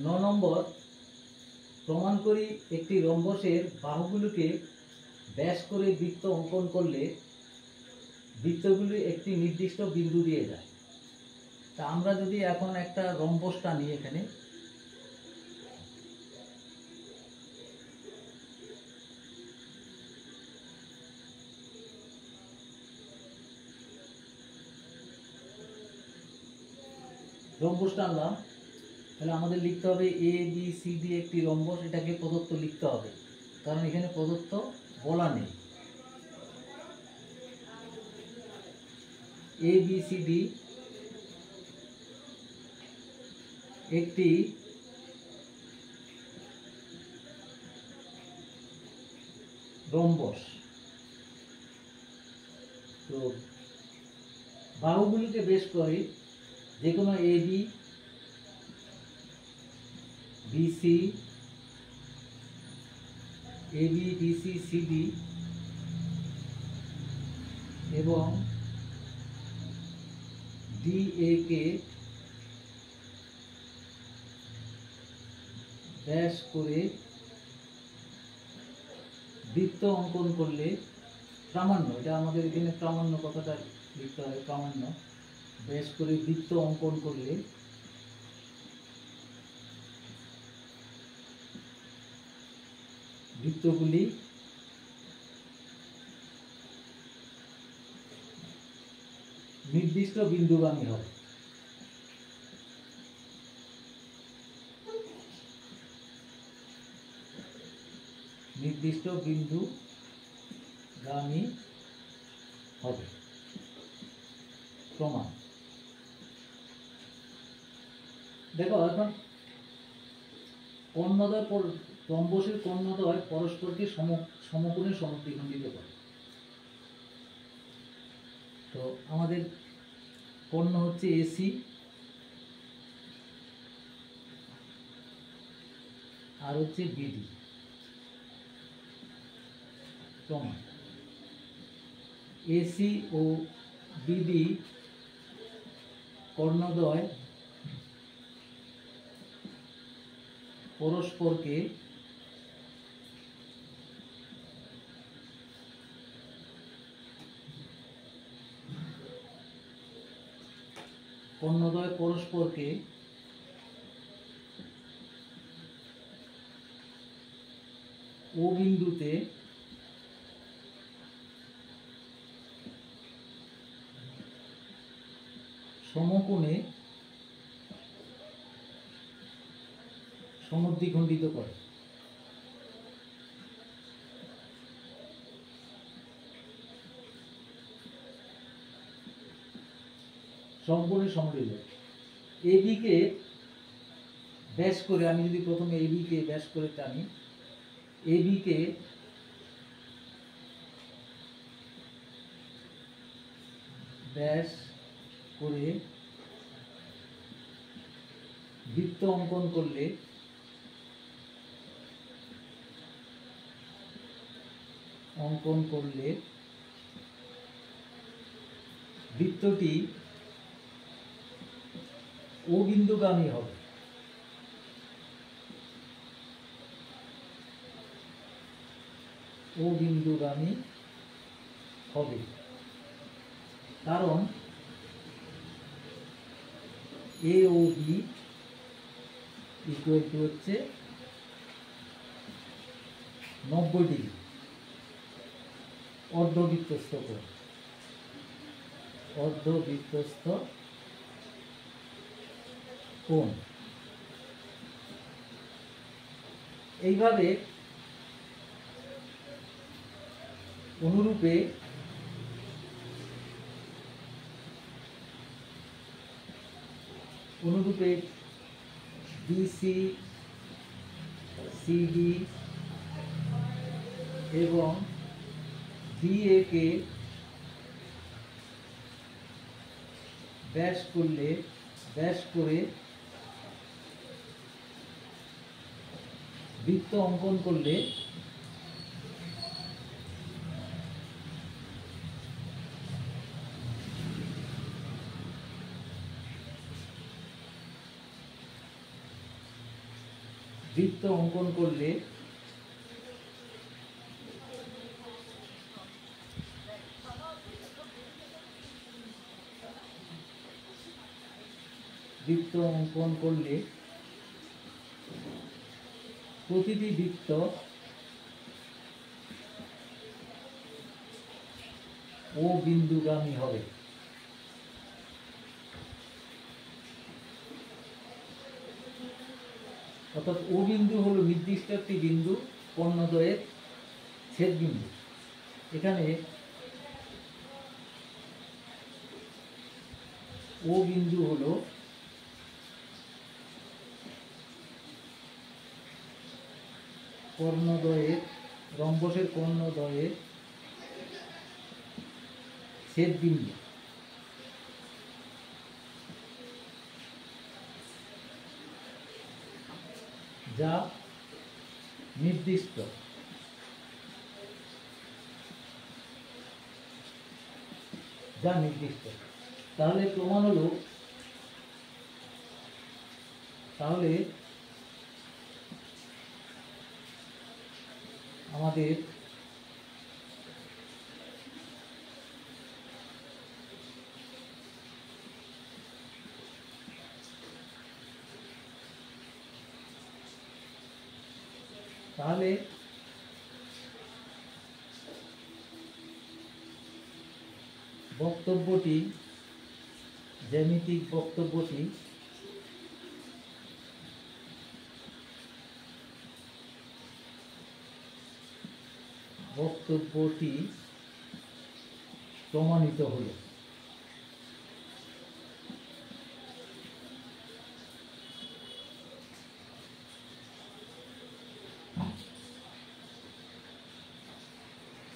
9 নম্বর, প্রমাণ করি একটি রম্বসের বাহুগুলোকে ব্যাস করে বৃত্ত অঙ্কন করলে বৃত্তগুলি একটি নির্দিষ্ট বিন্দু দিয়ে যায়। তা আমরা যদি এখন একটা রম্বস টানি, এখানে রম্বস টানলাম, তাহলে আমাদের লিখতে হবে এ বি সি ডি একটি রম্বস। এটাকে প্রদত্ত লিখতে হবে, কারণ এখানে প্রদত্ত বলা নেই। এ বি সি ডি একটি রম্বস। তো বাহুগুলিকে বেশ করে যে কোনো A B, BC, A B BC CD এবং ডি এ কে ব্যাস করে বৃত্ত অঙ্কন করলে প্রামাণ্য, এটা আমাদের এখানে প্রামাণ্য কথাটা লিখতে হবে, প্রামাণ্য। ব্যাস করে বৃত্ত অঙ্কন করলে বৃত্তগুলি নির্দিষ্ট বিন্দুগামী হবে। নির্দিষ্ট বিন্দুগামী হবে, প্রমাণ। দেখো এখন কর্ণদ্বয়, রম্বসের কর্ণদ্বয় পরস্পরকে সমকোণে সমদ্বিখণ্ডিত করে। তো আমাদের কর্ণ হচ্ছে এসি আর হচ্ছে বিডি, প্রমাণ। এসি ও বিডি কর্ণদ্বয় পরস্পরকে ও বিন্দুতে সমকোণে সমদ্বিখণ্ডিত করে। সমকোণে সমদ্বিখণ্ডিত। এবি কে ব্যাস করে, আমি যদি প্রথমে এবি কে ব্যাস করে টানি, এবি কে ব্যাস করে বৃত্ত অঙ্কন করলে বৃত্তটি ও বিন্দুগামী হবে। ও বিন্দুগামী হবে, কারণ এ ও বি ইকুয়াল টু হচ্ছে 90 ডিগ্রি অর্ধবৃত্তস্থ কোণ। অর্ধবৃত্তস্থ কোণ। এইভাবে অনুরূপে বিসি, সিডি এবং ডিএ কে ব্যাস করে বৃত্ত অঙ্কন করলে বৃত্ত অঙ্কন করলে প্রতিটি বৃত্ত ও বিন্দুগামী হবে। অর্থাৎ ও বিন্দু হলো নির্দিষ্ট একটি বিন্দু, কর্ণদ্বয়ের ছেদ বিন্দু। এখানে ও বিন্দু হলো রম্বসের কর্ণদ্বয়ের ছেদ বিন্দু। যা নির্দিষ্ট। তাহলে প্রমাণ হলো, তাহলে আমাদের জ্যামিতিক বক্তব্যটি প্রমাণিত হলো।